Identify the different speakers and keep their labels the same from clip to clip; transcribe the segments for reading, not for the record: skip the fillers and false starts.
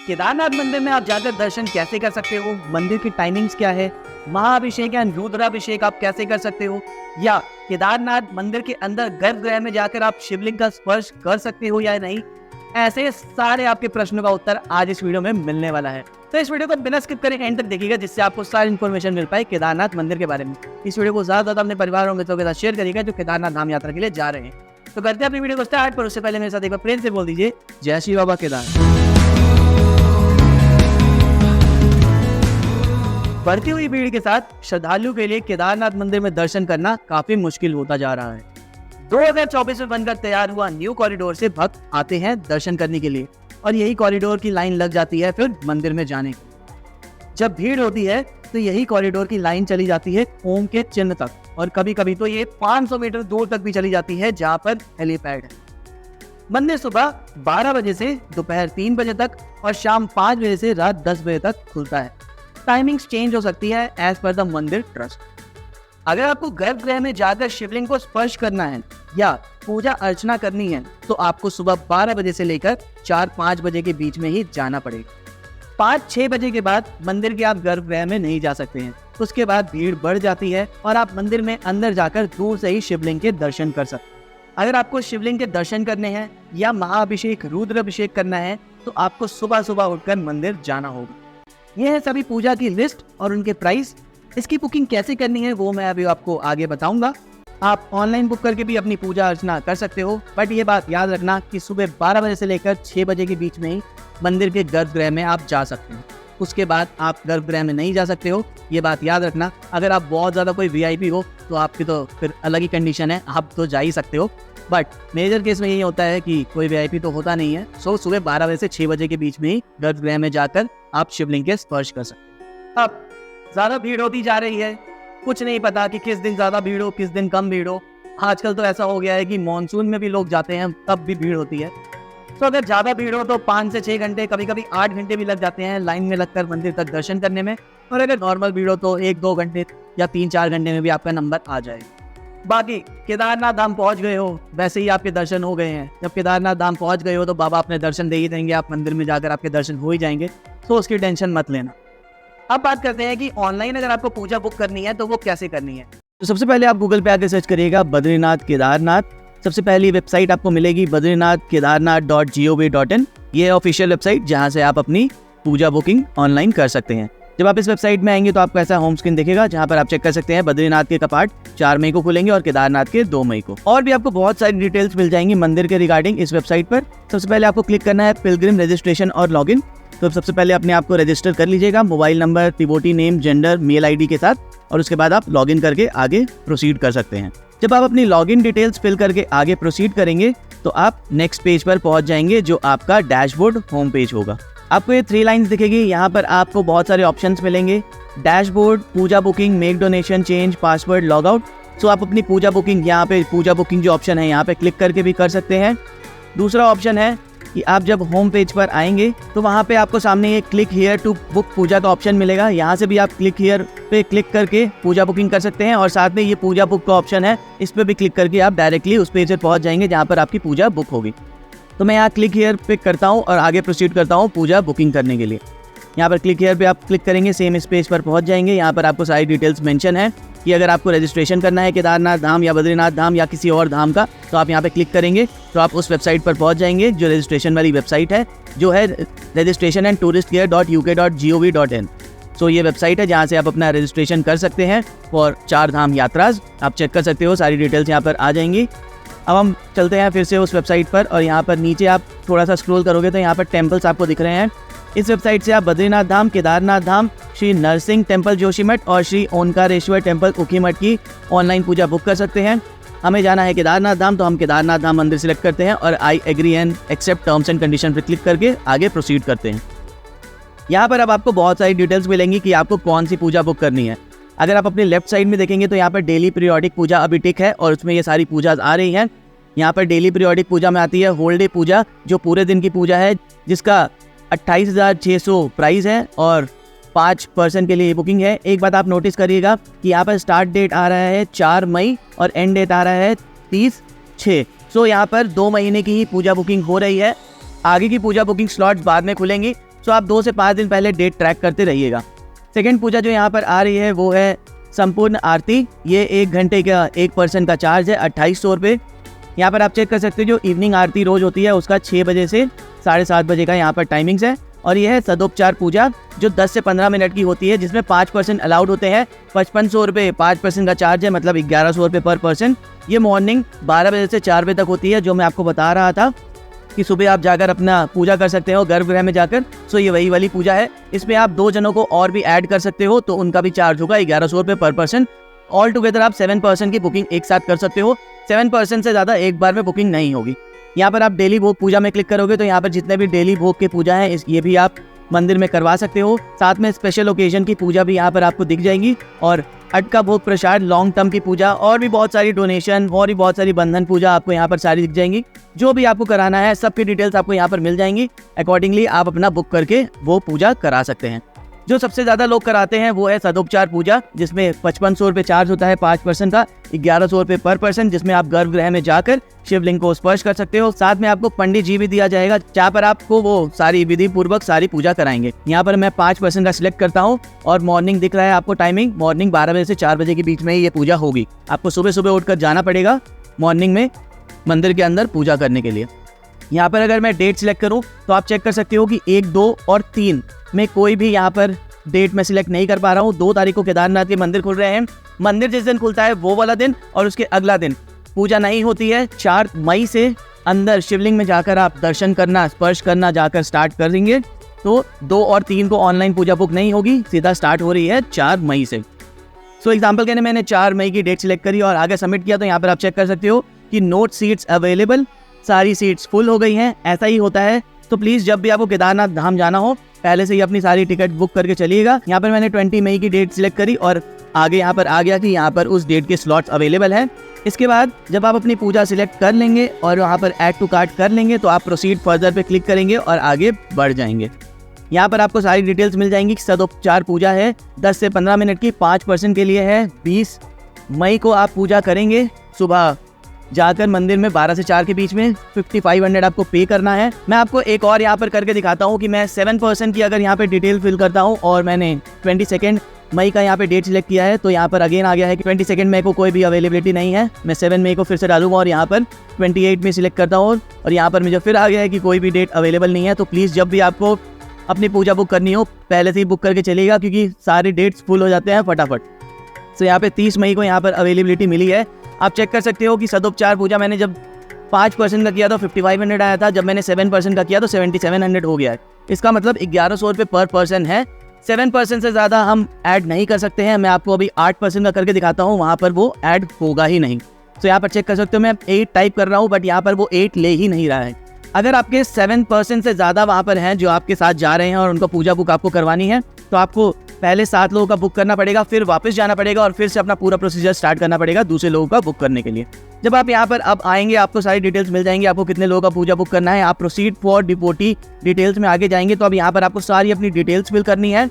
Speaker 1: केदारनाथ मंदिर में आप जाकर दर्शन कैसे कर सकते हो, मंदिर की टाइमिंग्स क्या है, महाअभिषेक या रुद्राभिषेक आप कैसे कर सकते हो, या केदारनाथ मंदिर के अंदर गर्भगृह में जाकर आप शिवलिंग का स्पर्श कर सकते हो या नहीं, ऐसे सारे आपके प्रश्नों का उत्तर आज इस वीडियो में मिलने वाला है। तो इस वीडियो को बिना स्किप करे एंड तक देखिएगा, जिससे आपको सारी इन्फॉर्मेशन मिल पाए केदारनाथ मंदिर के बारे में। इस वीडियो को ज्यादा अपने परिवार और मित्रों के साथ शेयर करिएगा जो केदारनाथ धाम यात्रा के लिए जा रहे हैं। तो करते हैं अपनी वीडियो को स्टार्ट, पर उससे पहले मेरे साथ एक बार प्रेम से बोल दीजिए जय श्री बाबा केदार। बढ़ती हुई भीड़ के साथ श्रद्धालुओं के लिए केदारनाथ मंदिर में दर्शन करना काफी मुश्किल होता जा रहा है। 2024 में बनकर तैयार हुआ न्यू कॉरिडोर से भक्त आते हैं दर्शन करने के लिए, और यही कॉरिडोर की लाइन लग जाती है फिर मंदिर में जाने की। जब भीड़ होती है तो यही कॉरिडोर की लाइन चली जाती है ओम के चिन्ह तक, और कभी कभी तो ये 500 मीटर दूर तक भी चली जाती है जहाँ पर हेलीपैड है। मंदिर सुबह 12 बजे से दोपहर 3 बजे तक और शाम 5 बजे से रात 10 बजे तक खुलता है। टाइमिंग्स चेंज हो सकती है एज पर द मंदिर ट्रस्ट। अगर आपको गर्भगृह में जाकर शिवलिंग को स्पर्श करना है या पूजा अर्चना करनी है तो आपको सुबह 12 बजे से लेकर 4-5 बजे के बीच में ही जाना पड़ेगा। 5-6 बजे के बाद मंदिर के आप गर्भगृह में नहीं जा सकते हैं। उसके बाद भीड़ बढ़ जाती है और आप मंदिर में अंदर जाकर दूर से ही शिवलिंग के दर्शन कर सकते हैं। अगर आपको शिवलिंग के दर्शन करने हैं या महाअभिषेक रुद्राभिषेक करना है तो आपको सुबह सुबह उठकर मंदिर जाना होगा। यह है सभी पूजा की लिस्ट और उनके प्राइस। इसकी बुकिंग कैसे करनी है वो मैं अभी आपको आगे बताऊंगा। आप ऑनलाइन बुक करके भी अपनी पूजा अर्चना कर सकते हो, बट ये बात याद रखना कि सुबह 12 बजे से लेकर 6 बजे के बीच में ही मंदिर के गर्भगृह में आप जा सकते हो। उसके बाद आप गर्भगृह में नहीं जा सकते हो, ये बात याद रखना। अगर आप बहुत ज़्यादा कोई वीआईपी हो तो आपकी तो फिर अलग ही कंडीशन है, आप तो जा ही सकते हो, बट मेजर केस में यही होता है कि कोई वीआईपी तो होता नहीं है। सो सुबह 12 बजे से 6 बजे के बीच में ही गर्भगृह में जाकर आप शिवलिंग के स्पर्श कर सकते हो। अब ज़्यादा भीड़ होती जा रही है, कुछ नहीं पता कि किस दिन ज़्यादा भीड़ हो किस दिन कम भीड़ हो। आजकल तो ऐसा हो गया है कि मॉनसून में भी लोग जाते हैं तब भी भीड़ होती है। तो अगर ज़्यादा भीड़ हो तो 5 से 6 घंटे, कभी कभी 8 घंटे भी लग जाते हैं लाइन में लगकर मंदिर तक दर्शन करने में। और अगर नॉर्मल भीड़ हो तो 1-2 घंटे या 3-4 घंटे में भी आपका नंबर आ जाएगा। बाकी केदारनाथ धाम पहुंच गए हो, वैसे ही आपके दर्शन हो गए हैं। जब केदारनाथ धाम पहुंच गए हो तो बाबा अपने दर्शन दे ही देंगे, आप मंदिर में जाकर आपके दर्शन हो ही जाएंगे, तो उसकी टेंशन मत लेना। अब बात करते हैं कि ऑनलाइन अगर आपको पूजा बुक करनी है तो वो कैसे करनी है। तो सबसे पहले आप गूगल पे आके सर्च करिएगा बद्रीनाथ केदारनाथ। सबसे पहली वेबसाइट आपको मिलेगी badrinathkedarnath.gov.in। ये ऑफिशियल वेबसाइट जहां से आप अपनी पूजा बुकिंग ऑनलाइन कर सकते हैं। जब आप इस वेबसाइट में आएंगे तो आपको ऐसा होम स्क्रीन दिखेगा जहां पर आप चेक कर सकते हैं बद्रीनाथ के कपाट 4 मई को खुलेंगे और केदारनाथ के 2 मई को। और भी आपको बहुत सारी डिटेल्स मिल जाएंगी मंदिर के रिगार्डिंग इस वेबसाइट पर। सबसे पहले आपको क्लिक करना है पिलग्रिम रजिस्ट्रेशन और लॉगिन। तो सबसे पहले अपने आप को रजिस्टर कर लीजिएगा mobile number, devotee name, gender, mail ID के साथ, और उसके बाद आप लॉगिन करके आगे प्रोसीड कर सकते हैं। जब आप अपनी लॉगिन डिटेल्स फिल करके आगे प्रोसीड करेंगे तो आप नेक्स्ट पेज पर पहुंच जाएंगे जो आपका डैशबोर्ड होम पेज होगा। आपको ये 3 लाइन्स दिखेगी, यहाँ पर आपको बहुत सारे ऑप्शंस मिलेंगे। Dashboard, puja booking, make donation, change password, log out. So आप अपनी पूजा बुकिंग, यहाँ पे पूजा बुकिंग जो ऑप्शन है यहाँ पे क्लिक करके भी कर सकते हैं। दूसरा ऑप्शन है कि आप जब होम पेज पर आएंगे तो वहाँ पे आपको सामने ये क्लिक हियर टू बुक पूजा का ऑप्शन मिलेगा। यहाँ से भी आप क्लिक हियर पे क्लिक करके पूजा बुकिंग कर सकते हैं, और साथ में ये पूजा बुक का ऑप्शन है, इस पे भी क्लिक करके आप डायरेक्टली उस पेज पर पहुँच जाएंगे जहाँ पर आपकी पूजा बुक होगी। तो मैं यहाँ क्लिक हियर पे करता हूँ और आगे प्रोसीड करता हूँ पूजा बुकिंग करने के लिए। यहाँ पर क्लिक हियर पे आप क्लिक करेंगे, सेम इस पेज पर पहुँच जाएंगे। यहाँ पर आपको सारी डिटेल्स मेंशन है कि अगर आपको रजिस्ट्रेशन करना है केदारनाथ धाम या बद्रीनाथ धाम या किसी और धाम का, तो आप यहाँ पे क्लिक करेंगे तो आप उस वेबसाइट पर पहुँच जाएंगे जो रजिस्ट्रेशन वाली वेबसाइट है, जो है registration&touristgear.uk.gov.in। सो ये वेबसाइट है जहाँ से आप अपना रजिस्ट्रेशन कर सकते हैं फॉर 4 धाम यात्राज। आप चेक कर सकते हो, सारी डिटेल्स यहाँ पर आ जाएंगी। अब हम चलते हैं फिर से उस वेबसाइट पर, और यहाँ पर नीचे आप थोड़ा सा स्क्रॉल करोगे तो यहाँ पर टेम्पल्स आपको दिख रहे हैं। इस वेबसाइट से आप बद्रीनाथ धाम, केदारनाथ धाम, श्री नरसिंह टेम्पल जोशीमठ और श्री ओंकारेश्वर टेम्पल ऊखीमठ की ऑनलाइन पूजा बुक कर सकते हैं। हमें जाना है केदारनाथ धाम, तो हम केदारनाथ धाम मंदिर सिलेक्ट करते हैं और I agree and accept terms and condition पर क्लिक करके आगे प्रोसीड करते हैं। यहाँ पर अब आपको बहुत सारी डिटेल्स मिलेंगी कि आपको कौन सी पूजा बुक करनी है। अगर आप अपने लेफ्ट साइड में देखेंगे तो यहाँ पर डेली पीरियोडिक पूजा अभी टिक है और उसमें ये सारी पूजा आ रही हैं। यहाँ पर डेली पीरियोडिक पूजा में आती है होल डे पूजा, जो पूरे दिन की पूजा है, जिसका 28,600 प्राइस है और 5 पर्सन के लिए बुकिंग है। एक बात आप नोटिस करिएगा कि यहाँ पर स्टार्ट डेट आ रहा है 4 मई और एंड डेट आ रहा है 30/6। सो यहाँ पर 2 महीने की ही पूजा बुकिंग हो रही है। आगे की पूजा बुकिंग स्लॉट्स बाद में खुलेंगी। सो आप 2 से 5 दिन पहले डेट ट्रैक करते रहिएगा। सेकेंड पूजा जो यहाँ पर आ रही है वो है संपूर्ण आरती। ये 1 घंटे का 1 पर्सन का चार्ज है 2800 रुपये। यहाँ पर आप चेक कर सकते हो जो इवनिंग आरती रोज होती है उसका 6 बजे से 7:30 बजे का यहाँ पर टाइमिंग्स है। और ये है सदोपचार पूजा जो 10 से 15 मिनट की होती है, जिसमें 5% अलाउड होते हैं। 5500 रुपये 5% का चार्ज है, मतलब 1100 रुपये पर पर्सन। ये मॉर्निंग 12 बजे से 4 बजे तक होती है, जो मैं आपको बता रहा था कि सुबह आप जाकर अपना पूजा कर सकते हो गर्भगृह में जाकर। सो ये वही वाली पूजा है। इसमें आप 2 जनों को और भी ऐड कर सकते हो, तो उनका भी चार्ज होगा 1100 रुपये पर पर्सन। ऑल टुगेदर आप 7 पर्सन की बुकिंग एक साथ कर सकते हो। 7 पर्सन से ज़्यादा एक बार में बुकिंग नहीं होगी। यहाँ पर आप डेली भोग पूजा में क्लिक करोगे तो यहाँ पर जितने भी डेली भोग के पूजा है ये भी आप मंदिर में करवा सकते हो। साथ में स्पेशल ओकेजन की पूजा भी यहाँ पर आपको दिख जाएंगी, और अटका भोग प्रसाद, लॉन्ग टर्म की पूजा, और भी बहुत सारी डोनेशन और भी बहुत सारी बंधन पूजा आपको यहाँ पर सारी दिख जाएंगी। जो भी आपको कराना है सबकी डिटेल्स आपको यहाँ पर मिल जाएंगी। अकॉर्डिंगली आप अपना बुक करके वो पूजा करा सकते हैं। जो सबसे ज़्यादा लोग कराते हैं वो है सदोपचार पूजा, जिसमें 5500 रुपये चार्ज होता है 5 पर्सन का, 1100 रुपये पर पर्सन, जिसमें आप गर्भगृह में जाकर शिवलिंग को स्पर्श कर सकते हो। साथ में आपको पंडित जी भी दिया जाएगा, जहाँ पर आपको वो सारी विधि पूर्वक सारी पूजा कराएंगे। यहाँ पर मैं 5 पर्सन का सिलेक्ट करता हूँ, और मॉर्निंग दिख रहा है आपको टाइमिंग, मॉर्निंग 12 बजे से 4 बजे के बीच में ही ये पूजा होगी। आपको सुबह सुबह उठकर जाना पड़ेगा मॉर्निंग में मंदिर के अंदर पूजा करने के लिए। यहाँ पर अगर मैं डेट सिलेक्ट करूँ तो आप चेक कर सकते हो कि 1, 2 और 3 में कोई भी यहाँ पर डेट में सिलेक्ट नहीं कर पा रहा हूँ। 2 तारीख को केदारनाथ के मंदिर खुल रहे हैं। मंदिर जिस दिन खुलता है वो वाला दिन और उसके अगला दिन पूजा नहीं होती है। 4 मई से अंदर शिवलिंग में जाकर आप दर्शन करना, स्पर्श करना जाकर स्टार्ट करेंगे, तो 2 और 3 को ऑनलाइन पूजा बुक नहीं होगी, सीधा स्टार्ट हो रही है 4 मई से। सो एग्जाम्पल के लिए मैंने 4 मई की डेट सिलेक्ट करी और आगे सबमिट किया, तो यहाँ पर आप चेक कर सकते हो कि नोट सीट्स अवेलेबल, सारी सीट्स फुल हो गई हैं। ऐसा ही होता है, तो प्लीज़ जब भी आपको केदारनाथ धाम जाना हो पहले से ही अपनी सारी टिकट बुक करके चलिएगा। यहाँ पर मैंने 20 मई की डेट सिलेक्ट करी और आगे यहाँ पर आ गया कि यहाँ पर उस डेट के स्लॉट्स अवेलेबल हैं। इसके बाद जब आप अपनी पूजा सिलेक्ट कर लेंगे और वहाँ पर ऐड टू कार्ट कर लेंगे, तो आप प्रोसीड फर्दर पे क्लिक करेंगे और आगे बढ़ जाएंगे। यहाँ पर आपको सारी डिटेल्स मिल जाएंगी। सदोपचार पूजा है 10 से 15 मिनट की, 5 पर्सन के लिए है। 20 मई को आप पूजा करेंगे, सुबह जाकर मंदिर में 12 से 4 के बीच में 5500 आपको पे करना है। मैं आपको एक और यहाँ पर करके दिखाता हूँ कि मैं 7 पर्सन की अगर यहाँ पे डिटेल फिल करता हूँ और मैंने 22 मई का यहाँ पे डेट सिलेक्ट किया है, तो यहाँ पर अगेन आ गया है कि 22 मई को कोई भी अवेलेबिलिटी नहीं है। मैं 7 मई को फिर से डालूंगा और यहाँ पर 28 में सिलेक्ट करता हूँ, और यहाँ पर मुझे फिर आ गया है कि कोई भी डेट अवेलेबल नहीं है। तो प्लीज़ जब भी आपको अपनी पूजा बुक करनी हो पहले से ही बुक करके चलिएगा, क्योंकि सारे डेट्स फुल हो जाते हैं फटाफट। तो यहाँ पे 30 मई को यहाँ पर अवेलेबिलिटी मिली है। आप चेक कर सकते हो कि सदोपचार पूजा मैंने जब 5 पर्सन का किया तो 5500 आया था, जब मैंने 7 पर्सन का किया तो 7700 हो गया है। इसका मतलब 1100 रुपये पर पर्सन है। 7 पर्सन से ज़्यादा हम ऐड नहीं कर सकते हैं। मैं आपको अभी 8 पर्सन का करके दिखाता हूँ, वहाँ पर वो ऐड होगा ही नहीं। तो यहाँ पर चेक कर सकते हो मैं 8 टाइप कर रहा हूँ, बट यहाँ पर वो 8 ले ही नहीं रहा है। अगर आपके 7 पर्सन से ज़्यादा वहाँ पर हैं जो आपके साथ जा रहे हैं और उनका पूजा बुक आपको करवानी है, तो आपको पहले 7 लोगों का बुक करना पड़ेगा, फिर वापस जाना पड़ेगा और फिर से अपना पूरा प्रोसीजर स्टार्ट करना पड़ेगा दूसरे लोगों का बुक करने के लिए। जब आप यहाँ पर अब आएंगे आपको सारी डिटेल्स मिल जाएंगी, आपको कितने लोगों का पूजा बुक करना है। आप प्रोसीड फॉर डिपोटी डिटेल्स में आगे जाएंगे, तो अब यहाँ पर आपको सारी अपनी डिटेल्स फिल करनी है।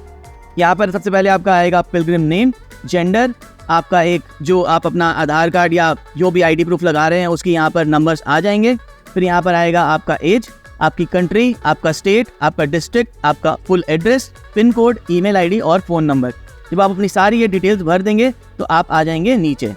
Speaker 1: यहाँ पर सबसे पहले आपका आएगा पिलग्रिम नेम, जेंडर, आपका एक जो आप अपना आधार कार्ड या जो भी ID प्रूफ लगा रहे हैं उसकी यहाँ पर नंबर्स आ जाएंगे। फिर यहाँ पर आएगा आपका एज, आपकी कंट्री, आपका स्टेट, आपका डिस्ट्रिक्ट, आपका full address, pin code, email ID और फ़ोन नंबर। जब आप अपनी सारी ये डिटेल्स भर देंगे तो आप आ जाएंगे नीचे।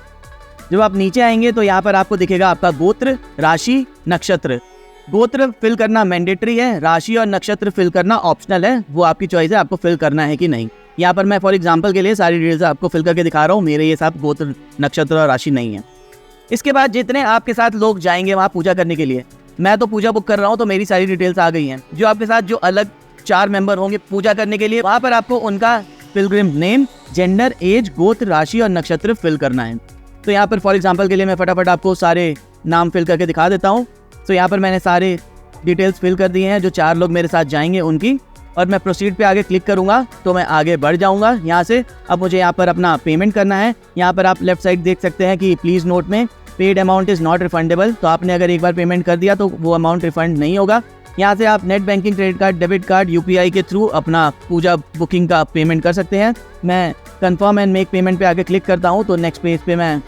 Speaker 1: जब आप नीचे आएंगे तो यहाँ पर आपको दिखेगा आपका गोत्र, राशि, नक्षत्र। गोत्र फिल करना मैंडेटरी है, राशि और नक्षत्र फिल करना ऑप्शनल है, वो आपकी चॉइस है आपको फिल करना है कि नहीं। यहाँ पर मैं फॉर एग्जांपल के लिए सारी डिटेल्स आपको फिल करके दिखा रहा हूँ, मेरे ये साथ गोत्र, नक्षत्र और राशि नहीं है। इसके बाद जितने आपके साथ लोग जाएंगे वहाँ पूजा करने के लिए, मैं तो पूजा बुक कर रहा हूँ तो मेरी सारी डिटेल्स आ गई हैं। जो आपके साथ जो अलग 4 मेंबर होंगे पूजा करने के लिए, वहाँ पर आपको उनका पिलग्रिम नेम, जेंडर, एज, गोत्र, राशि और नक्षत्र फिल करना है। तो यहाँ पर फॉर एग्जांपल के लिए मैं फटाफट आपको सारे नाम फिल करके दिखा देता हूँ। तो यहाँ पर मैंने सारे डिटेल्स फिल कर दिए हैं जो 4 लोग मेरे साथ जाएंगे उनकी, और मैं प्रोसीड पे आगे क्लिक करूँगा तो मैं आगे बढ़ जाऊँगा यहाँ से। अब मुझे यहाँ पर अपना पेमेंट करना है। यहाँ पर आप लेफ्ट साइड देख सकते हैं कि प्लीज़ नोट में paid amount is not refundable. तो आपने अगर एक बार पेमेंट कर दिया तो वो अमाउंट रिफंड नहीं होगा। यहाँ से आप net banking, credit card, debit card, UPI के थ्रू अपना पूजा बुकिंग का पेमेंट कर सकते हैं। मैं कंफर्म एंड मेक पेमेंट पे आगे क्लिक करता हूँ तो नेक्स्ट पेज पे मैं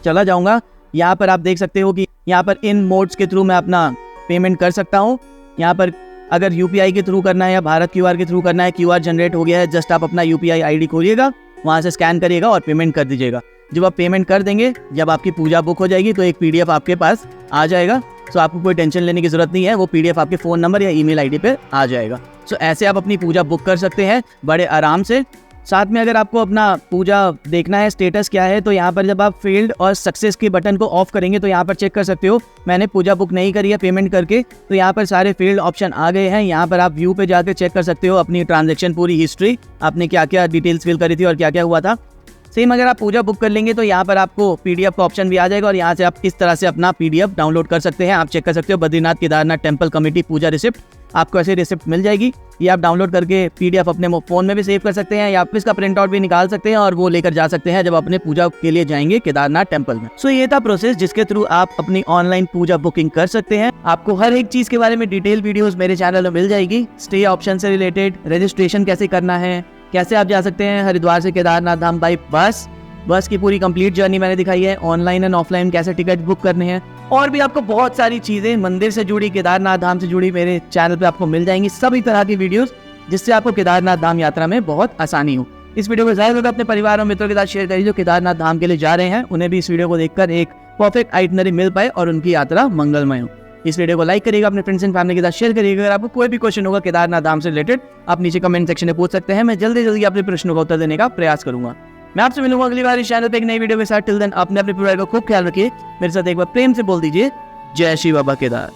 Speaker 1: चला जाऊँगा। यहाँ पर आप देख सकते हो कि यहाँ पर इन मोड्स के थ्रू मैं अपना पेमेंट कर सकता हूँ। यहाँ पर अगर यूपीआई के थ्रू करना है या भारत क्यूआर के थ्रू करना है, क्यूआर जनरेट हो गया है, जस्ट आप अपना यूपीआई आईडी खोलिएगा, वहाँ से स्कैन करिएगा और पेमेंट कर दीजिएगा। जब आप पेमेंट कर देंगे, जब आपकी पूजा बुक हो जाएगी तो एक पीडीएफ आपके पास आ जाएगा। सो आपको कोई टेंशन लेने की जरूरत नहीं है, वो पीडीएफ आपके फ़ोन नंबर या ईमेल आईडी पे आ जाएगा। सो ऐसे आप अपनी पूजा बुक कर सकते हैं बड़े आराम से। साथ में अगर आपको अपना पूजा देखना है स्टेटस क्या है, तो यहाँ पर जब आप फेल्ड और सक्सेस के बटन को ऑफ करेंगे तो यहाँ पर चेक कर सकते हो। मैंने पूजा बुक नहीं करी है पेमेंट करके, तो यहाँ पर सारे फेल्ड ऑप्शन आ गए हैं। यहाँ पर आप व्यू पे जाकर चेक कर सकते हो अपनी ट्रांजैक्शन पूरी हिस्ट्री, आपने क्या क्या डिटेल्स फिल करी थी और क्या क्या हुआ था। सेम अगर आप पूजा बुक कर लेंगे तो यहाँ पर आपको पीडीएफ का ऑप्शन भी आ जाएगा और यहाँ से आप इस तरह से अपना पीडीएफ डाउनलोड कर सकते हैं। आप चेक कर सकते हो बद्रीनाथ केदारनाथ टेम्पल कमेटी पूजा रिसिप्ट, आपको ऐसे रिसिप्ट मिल जाएगी। ये आप डाउनलोड करके पीडीएफ अपने फ़ोन में भी सेव कर सकते हैं या आप इसका प्रिंट आउट भी निकाल सकते हैं और वो लेकर जा सकते हैं जब अपने पूजा के लिए जाएंगे केदारनाथ टेम्पल में। सो ये था प्रोसेस जिसके थ्रू आप अपनी ऑनलाइन पूजा बुकिंग कर सकते हैं। आपको हर एक चीज के बारे में डिटेल वीडियोस मेरे चैनल में मिल जाएगी। स्टे ऑप्शन से रिलेटेड, रजिस्ट्रेशन कैसे करना है, कैसे आप जा सकते हैं हरिद्वार से केदारनाथ धाम बाई बस की पूरी कंप्लीट जर्नी मैंने दिखाई है। ऑनलाइन एंड ऑफलाइन कैसे टिकट बुक करने हैं, और भी आपको बहुत सारी चीजें मंदिर से जुड़ी, केदारनाथ धाम से जुड़ी मेरे चैनल पे आपको मिल जाएंगी सभी तरह की वीडियोस, जिससे आपको केदारनाथ धाम यात्रा में बहुत आसानी हो। इस वीडियो को ज़्यादा से ज़्यादा अपने परिवार और मित्रों के साथ शेयर करिए जो केदारनाथ धाम के लिए जा रहे हैं, उन्हें भी इस वीडियो को देखकर एक परफेक्ट आइटनरी मिल पाए और उनकी यात्रा मंगलमय हो। इस वीडियो को लाइक करिएगा, अपने फ्रेंड्स एंड फैमिली के साथ शेयर करिएगा। अगर आपको कोई भी क्वेश्चन होगा केदारनाथ धाम से रिलेटेड, आप नीचे कमेंट सेक्शन में पूछ सकते हैं। मैं जल्दी अपने प्रश्नों का उत्तर देने का प्रयास करूंगा। मैं आपसे मिलूंगा अगली बार इस चैनल पे एक नई वीडियो के साथ। टिल देन अपने परिवार का खूब ख्याल रखिए। मेरे साथ एक बार प्रेम से बोल दीजिए, जय श्री बाबा केदार।